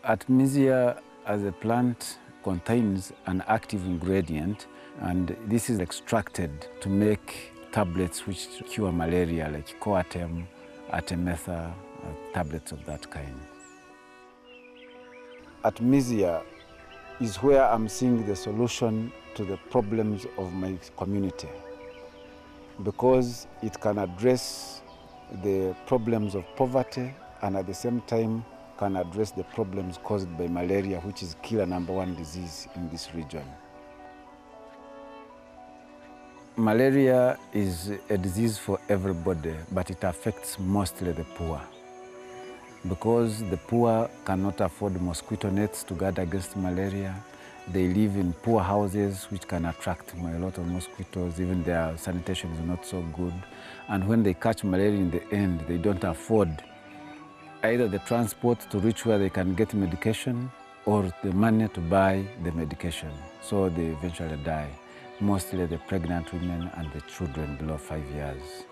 Artemisia as a plant contains an active ingredient, and this is extracted to make tablets which cure malaria, like Coartem, Artemisia, tablets of that kind. Artemisia is where I'm seeing the solution to the problems of my community, because it can address the problems of poverty and at the same time can address the problems caused by malaria, which is killer #1 disease in this region. Malaria is a disease for everybody, but it affects mostly the poor, because the poor cannot afford mosquito nets to guard against malaria. They live in poor houses which can attract a lot of mosquitoes. Even their sanitation is not so good. And when they catch malaria in the end, they don't afford either the transport to reach where they can get medication or the money to buy the medication. So they eventually die, mostly the pregnant women and the children below 5 years.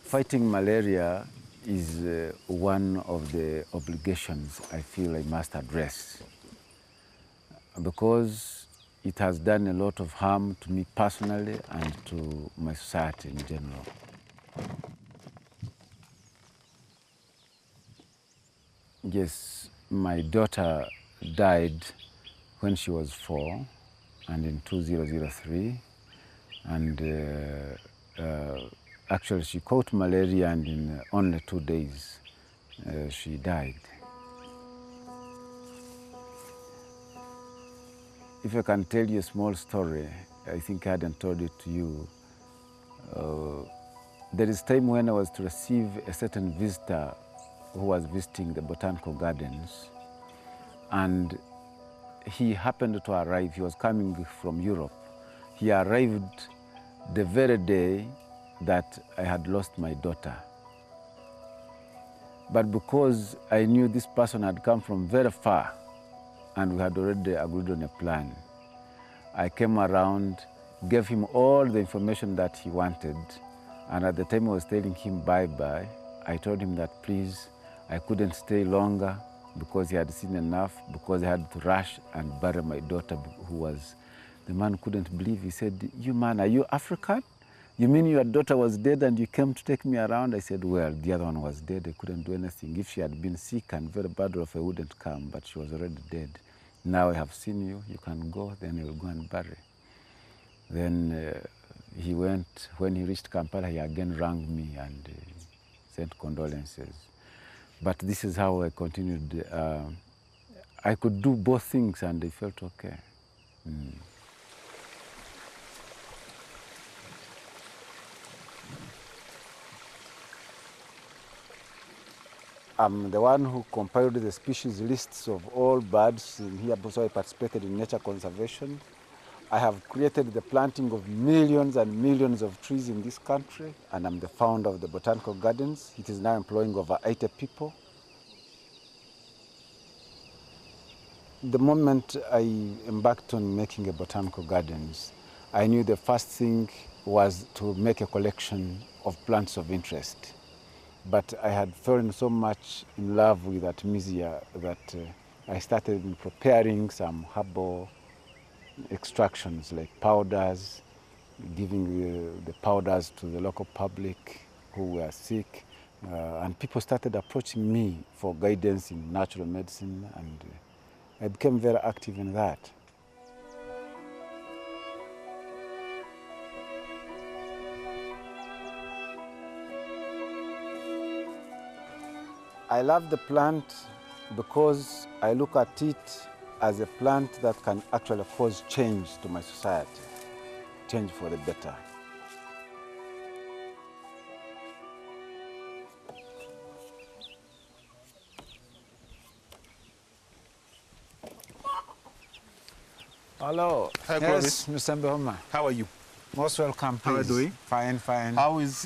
Fighting malaria is one of the obligations I feel I must address, because it has done a lot of harm to me personally and to my society in general. Yes, my daughter died when she was 4, and in 2003, and actually she caught malaria, and in only 2 days she died. If I can tell you a small story, I think I hadn't told it to you. There is time when I was to receive a certain visitor who was visiting the botanical gardens, and he happened to arrive. He was coming from Europe. He arrived the very day that I had lost my daughter. But because I knew this person had come from very far and we had already agreed on a plan, I came around, gave him all the information that he wanted, and at the time I was telling him bye-bye, I told him that please, I couldn't stay longer because he had seen enough, because I had to rush and bury my daughter, who was, the man couldn't believe. He said, "You man, are you African? You mean your daughter was dead and you came to take me around?" I said, "Well, the other one was dead. I couldn't do anything. If she had been sick and very bad off, I wouldn't come, but she was already dead. Now I have seen you, you can go, then I will go and bury." Then he went. When he reached Kampala, he again rang me and sent condolences. But this is how I continued. I could do both things and I felt okay. I'm the one who compiled the species lists of all birds in here, so I participated in nature conservation. I have created the planting of millions and millions of trees in this country, and I'm the founder of the Botanical Gardens. It is now employing over 80 people. The moment I embarked on making a Botanical Gardens, I knew the first thing was to make a collection of plants of interest. But I had fallen so much in love with Artemisia that I started preparing some herbal extractions like powders, giving the powders to the local public who were sick. And people started approaching me for guidance in natural medicine, and I became very active in that. I love the plant because I look at it as a plant that can actually cause change to my society, change for the better. Hello. Hi, Yes, Clovis. Mr. Mbehoma. How are you? Most welcome, please. How are you doing? Fine, fine. How is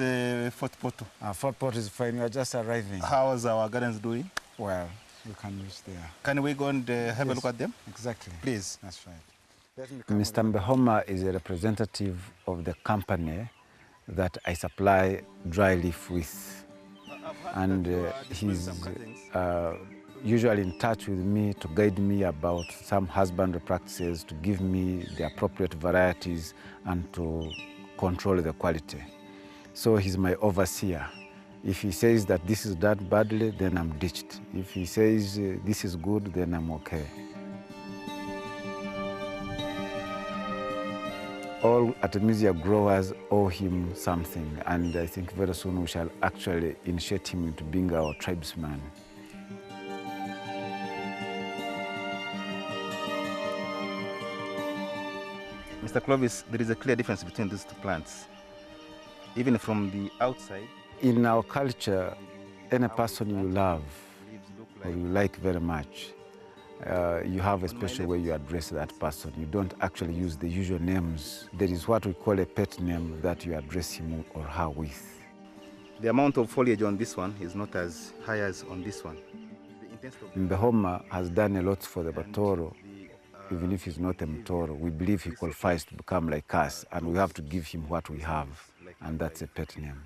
Fort Porto? Fort Porto is fine. We are just arriving. How is our gardens doing? Well, we can reach there. Can we go and have a look at them? Exactly. Please. That's right. Mr. Mbehoma is a representative of the company that I supply dry leaf with. And he's usually in touch with me to guide me about some husbandry practices, to give me the appropriate varieties and to control the quality. So he's my overseer. If he says that this is done badly, then I'm ditched. If he says this is good, then I'm okay. All Artemisia growers owe him something, and I think very soon we shall actually initiate him into being our tribesman. Mr. Clovis, there is a clear difference between these two plants. Even from the outside. In our culture, any person you love or you like very much, you have a special way you address that person. You don't actually use the usual names. There is what we call a pet name that you address him or her with. The amount of foliage on this one is not as high as on this one. Mbehoma has done a lot for the Batoro. Even if he's not a Mtoro, we believe he qualifies to become like us, and we have to give him what we have, and that's a pet name.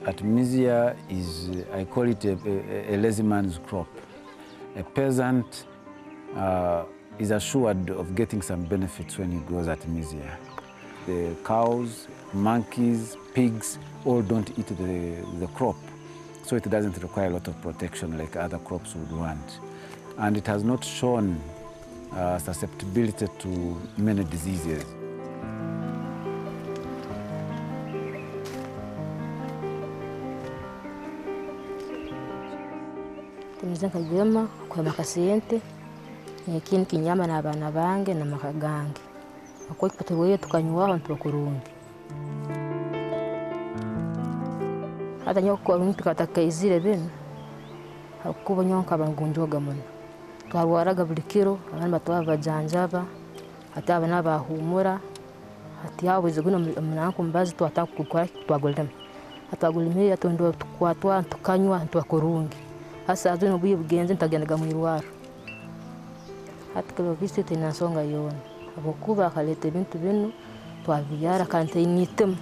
Artemisia is, I call it a lazy man's crop. A peasant is assured of getting some benefits when he grows Artemisia. The cows, monkeys, pigs all don't eat the crop, so it doesn't require a lot of protection like other crops would want. And it has not shown susceptibility to many diseases. Tumiza nkagema kwa makasiyente yakini kinyama na abana bange na makagange ako ipatwe tukanywaho ntubakurundi hata nyoko mtu katakaizire bene hakuba nyonka bangunjoga muno twarwaraga buli kiro abana batwa bajanjaba hata abana bahumura hati yabuze guno munanko mbazi twatakukwa twagolema atagolime atondo twatwa tukanywa ntubakurungi hasa azuno buye bugenze ntagenda mu irwaro hati Clovis tinasonga yona abokuba akaleta ibintu bino twabyara kante initema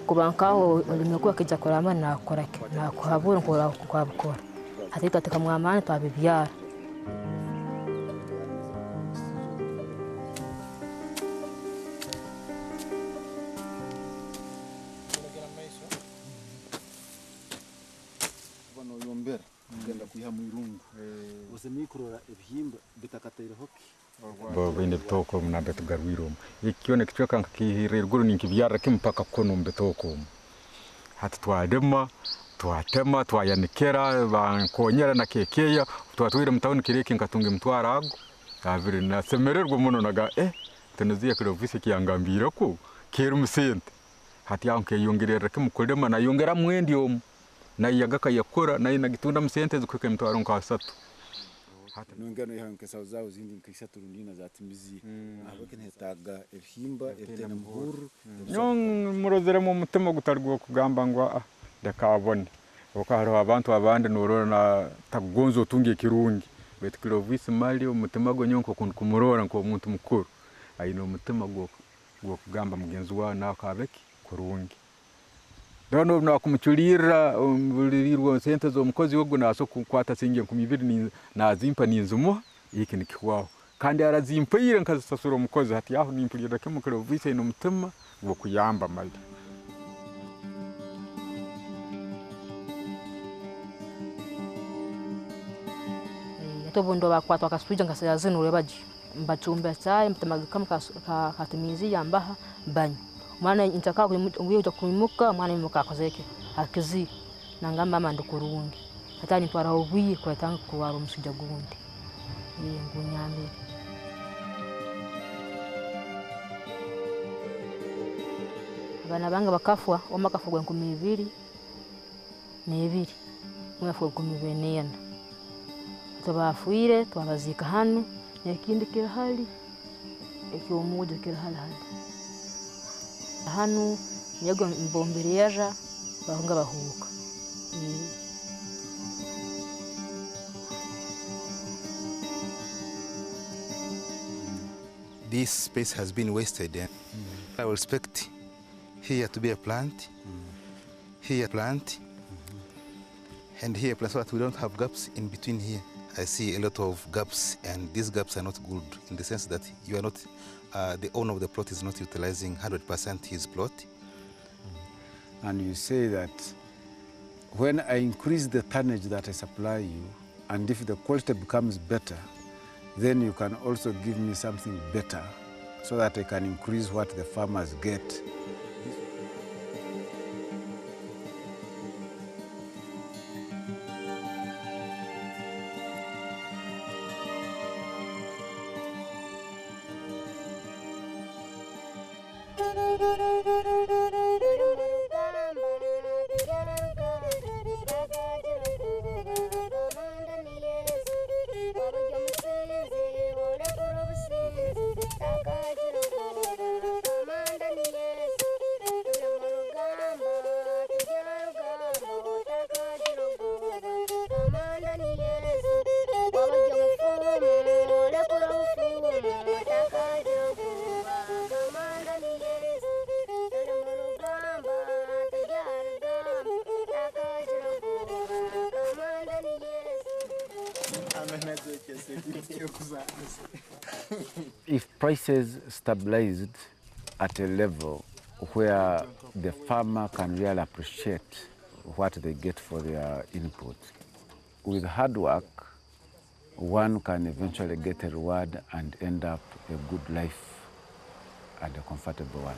kubankaho olimekuwa kija kurama na korake na kuhabura kwa bukora hati twateka mwamana twabibyara Genda kuiha mwirungu ose mikrora ebihimba bitakatire hoki bine bitoko na betugarwiro ikione kichweka nkihirerguru ninkibyara kimpaka kono mbetoko hati twatema twayanikera bankonyera na kekeya twatwire mtawuni kireki nkatunge mtwara ago avire na semererwa muno naga tunaziye Clovis kiyangambira ko kera umusente hati yanke yongerera kimukolema na yongera mwendi omu na yagaka yakora na inagitunda musente zukweke mtwaro nkasatu hati nongano yanke sauzawo zindi nkisatu rundina za timizi abake netaga ebihimba etena muhuru murozere mu mutima gutarwo kugamba ngo ndakabone okaro abantu abandi norora na tagonzo tunge kirungi bet Clovis mali umutima go nyonko kumurora nko umuntu mukuru ayino umutima go kugamba mugenzi wa nakabeki kurungi dono nakumuchulira umbulirirwa sente zo mukozi wogo naso kukwata singe 20 nazimpa ninzumo iki nikiwaho kandi arazimpira nkazisasura umukozi hati yaho nimpulira ke mu Clovis ino mutima go kuyamba mali tobondo bakwatwa kasuja ngasazino rebaji mbachumba sai mtamagikam katimizi yambaha banyu mwana intaka kuyo kuimuka mwana imuka kozeke akizi nangamba mama ndukurungi hatani twara obwi kwetanga kuwaro musujja gundi ngunyambe abana banga bakafwa omakafugwa 12 mwafugwa 14 tubafuire twabazika hano yakindi kira hali ekyo mujo kira hali hano yego mbombereja bahunga bahuka This space has been wasted. I will expect here to be a plant, here a plant, and here plus what we don't have gaps in between here. I see a lot of gaps, and these gaps are not good in the sense that you are not, the owner of the plot is not utilizing 100% his plot. And you say that when I increase the tonnage that I supply you, and if the quality becomes better, then you can also give me something better so that I can increase what the farmers get. If prices stabilized at a level where the farmer can really appreciate what they get for their input, with hard work, one can eventually get a reward and end up a good life and a comfortable one.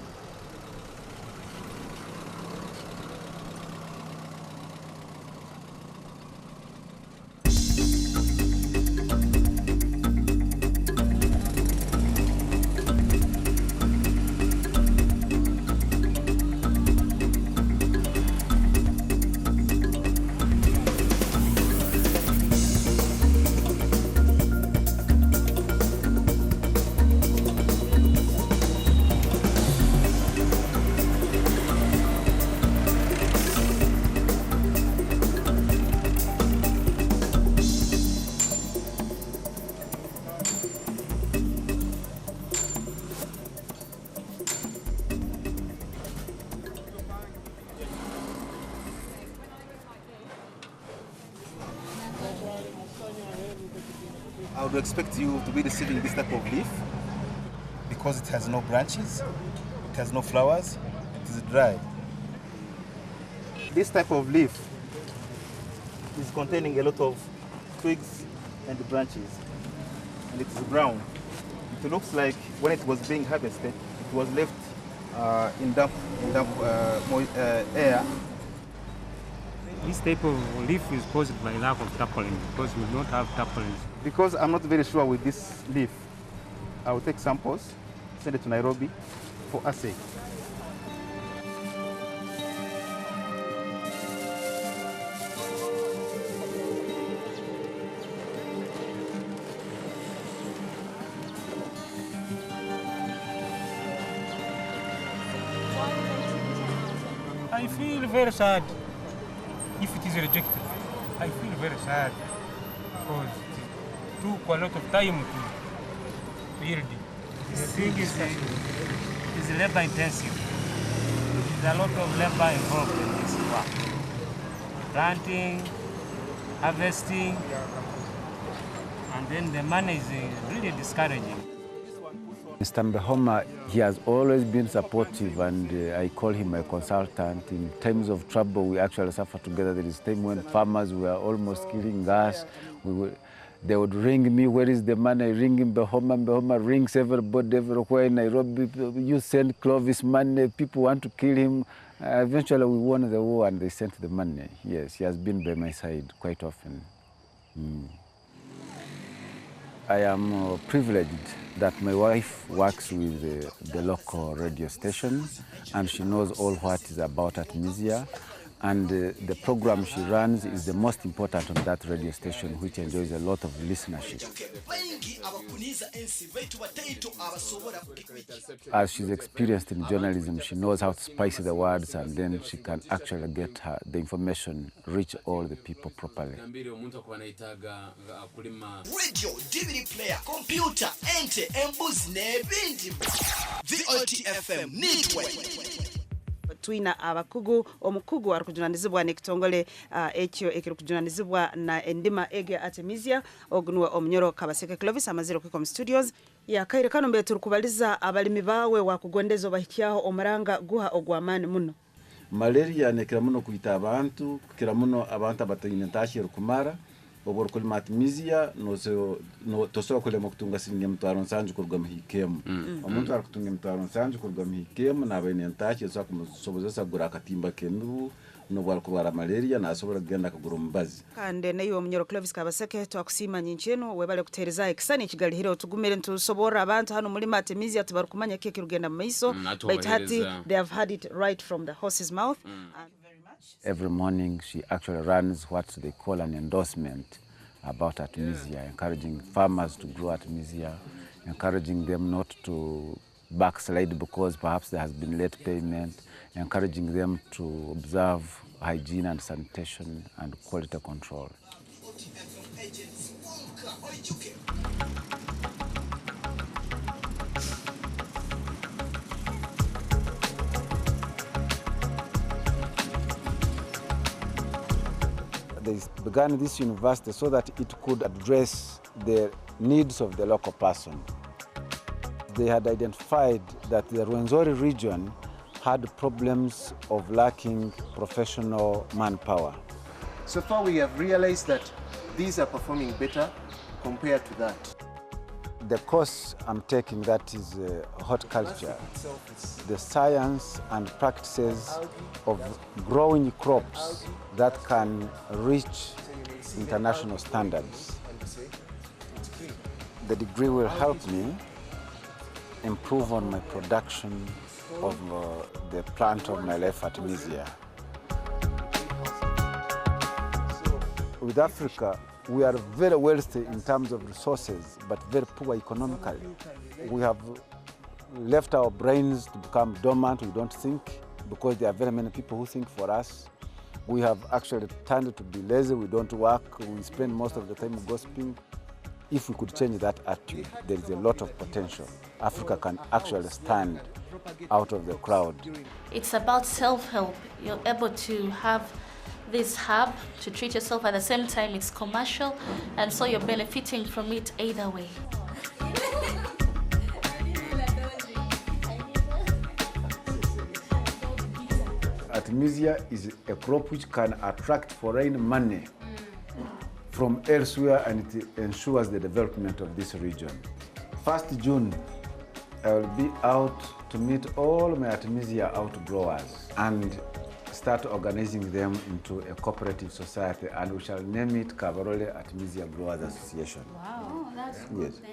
I would expect you to be receiving this type of leaf because it has no branches, it has no flowers, it is dry. This type of leaf is containing a lot of twigs and branches, and it is brown. It looks like when it was being harvested, it was left in damp air. This type of leaf is caused by lack of tarpaulin because we don't have tarpaulins. Because I'm not very sure with this leaf, I will take samples, send it to Nairobi for assay. I feel very sad if it is rejected. I feel very sad because it took a lot of time to yield. This thing is labor intensive. There's a lot of labor involved in this work. Planting, harvesting, and then the money is really discouraging. Mr. Mbehoma, he has always been supportive, and I call him my consultant. In times of trouble, we actually suffer together. There is time when farmers were almost killing us. They would ring me, where is the money? I ring him, Mbehoma rings everybody everywhere in Nairobi. You send Clovis money, people want to kill him. Eventually we won the war and they sent the money. Yes, he has been by my side quite often. I am privileged that my wife works with the local radio station, and she knows all what is about Artemisia, and the program she runs is the most important on that radio station, which enjoys a lot of listenership. As she's experienced in journalism, she knows how to spice the words, and then she can actually get the information reach all the people properly. Radio, DVD player, computer, ente, embuzi nebindi. VOTFM network. Twina abakugu omukugu arikujunanizibwa n'ekitongole ekyo ekirikujunanizibwa na endima ege Artemisia ogunwa omnyoro Kabaseke Clovis amaziro kwiko mu studios ya kaire kano mbe turukubaliza abalimi bawe wakugondeza bahityaho omaranga guha ogwamani muno. Malaria nekira muno kuita abantu kira muno abantu abatayine ntashiro kumara obor kuli Artemisia no toso kule mokutunga singe mtwaro nsanju kurwa mhikemu omuntu arakutunga mtwaro nsanju kurwa mhikemu na bene ntachi zo kumusobozesa gura katimba kenu no bwal kurwara malaria na asobora genda kagura mbazi kande nayo omnyoro Clovis Kabaseke twakusima nyincheno webale kutereza ekisani kigali hiro tugumire ntusobora abantu hano muri Artemisia tubarukumanya keke rugenda maiso but hati they have had it right from the horse's mouth. Every morning she actually runs what they call an endorsement about Artemisia, encouraging farmers to grow Artemisia, encouraging them not to backslide because perhaps there has been late payment, encouraging them to observe hygiene and sanitation and quality control. They began this university so that it could address the needs of the local person. They had identified that the Rwenzori region had problems of lacking professional manpower. So far we have realized that these are performing better compared to that. The course I'm taking, that is horticulture, the science and practices of growing crops that can reach international standards. The degree will help me improve on my production of the plant of my life, Artemisia. With Africa, we are very wealthy in terms of resources, but very poor economically. We have left our brains to become dormant. We don't think because there are very many people who think for us. We have actually turned to be lazy. We don't work. We spend most of the time gossiping. If we could change that attitude, there is a lot of potential. Africa can actually stand out of the crowd. It's about self-help. You're able to have this hub to treat yourself at the same time it's commercial, and so you're benefiting from it either way. Artemisia is a crop which can attract foreign money from elsewhere, and it ensures the development of this region. 1st June, I will be out to meet all my Artemisia outgrowers and start organizing them into a cooperative society, and we shall name it Kabarole Artemisia Growers Association. Wow, oh, that's good Yes. then.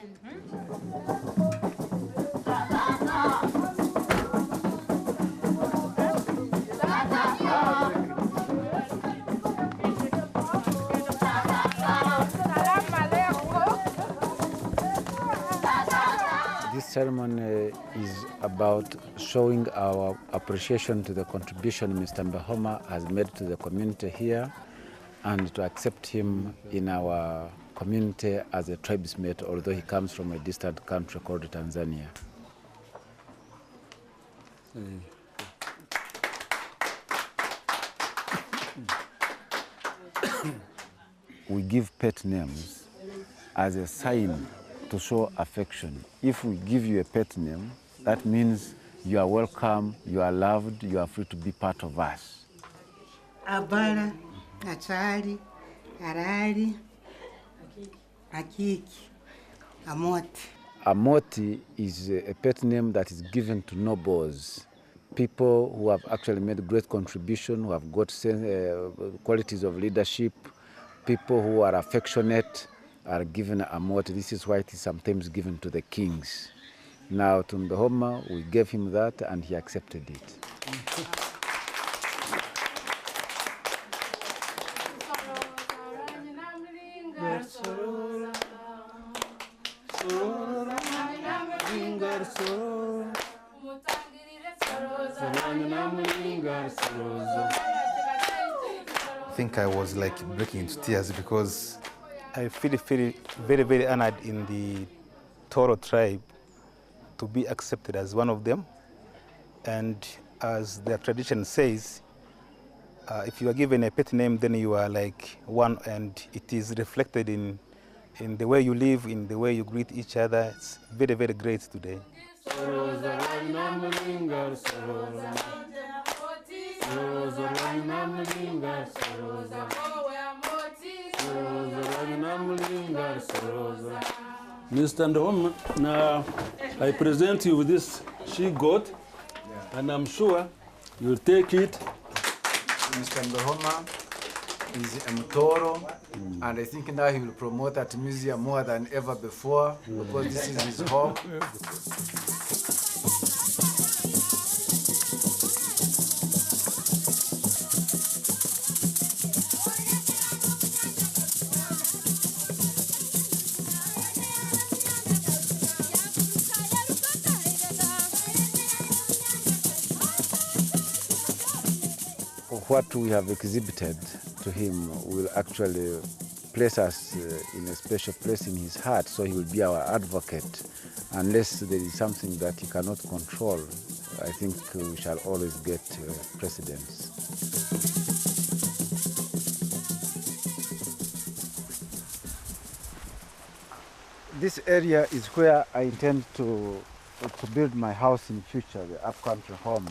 This ceremony is about showing our appreciation to the contribution Mr. Mbehoma has made to the community here, and to accept him in our community as a tribesmate, although he comes from a distant country called Tanzania. We give pet names as a sign to show affection. If we give you a pet name, that means you are welcome, you are loved, you are free to be part of us. Abala, Achali, Arari, Akiki, Amoti. Amoti is a pet name that is given to nobles, people who have actually made great contribution, who have got qualities of leadership, people who are affectionate are given Amoti. This is why it is sometimes given to the kings. Now to Mbehoma, we gave him that and he accepted it. I think I was like breaking into tears because I feel very, very honored in the Toro tribe to be accepted as one of them. And as their tradition says, if you are given a pet name, then you are like one, and it is reflected in the way you live, in the way you greet each other. It's very, very great today. Mr. Ndoma, now I present you with this she-goat, and I'm sure you'll take it. Mr. Mbehoma is a Mtoro, and I think now he will promote Artemisia more than ever before, because this is his home. What we have exhibited to him will actually place us in a special place in his heart, so he will be our advocate. Unless there is something that he cannot control, I think we shall always get precedence. This area is where I intend to build my house in future, the upcountry home,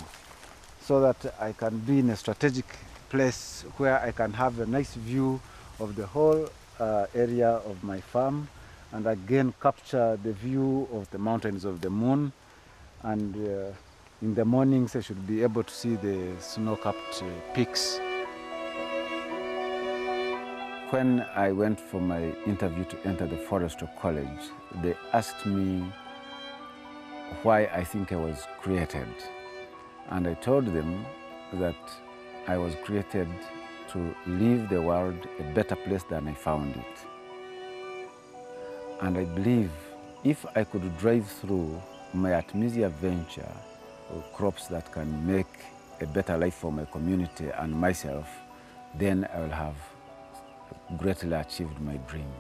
so that I can be in a strategic place where I can have a nice view of the whole area of my farm, and again capture the view of the mountains of the moon. And in the mornings I should be able to see the snow-capped peaks. When I went for my interview to enter the Forestry College, they asked me why I think I was created. And I told them that I was created to leave the world a better place than I found it. And I believe if I could drive through my Artemisia venture, crops that can make a better life for my community and myself, then I will have greatly achieved my dream.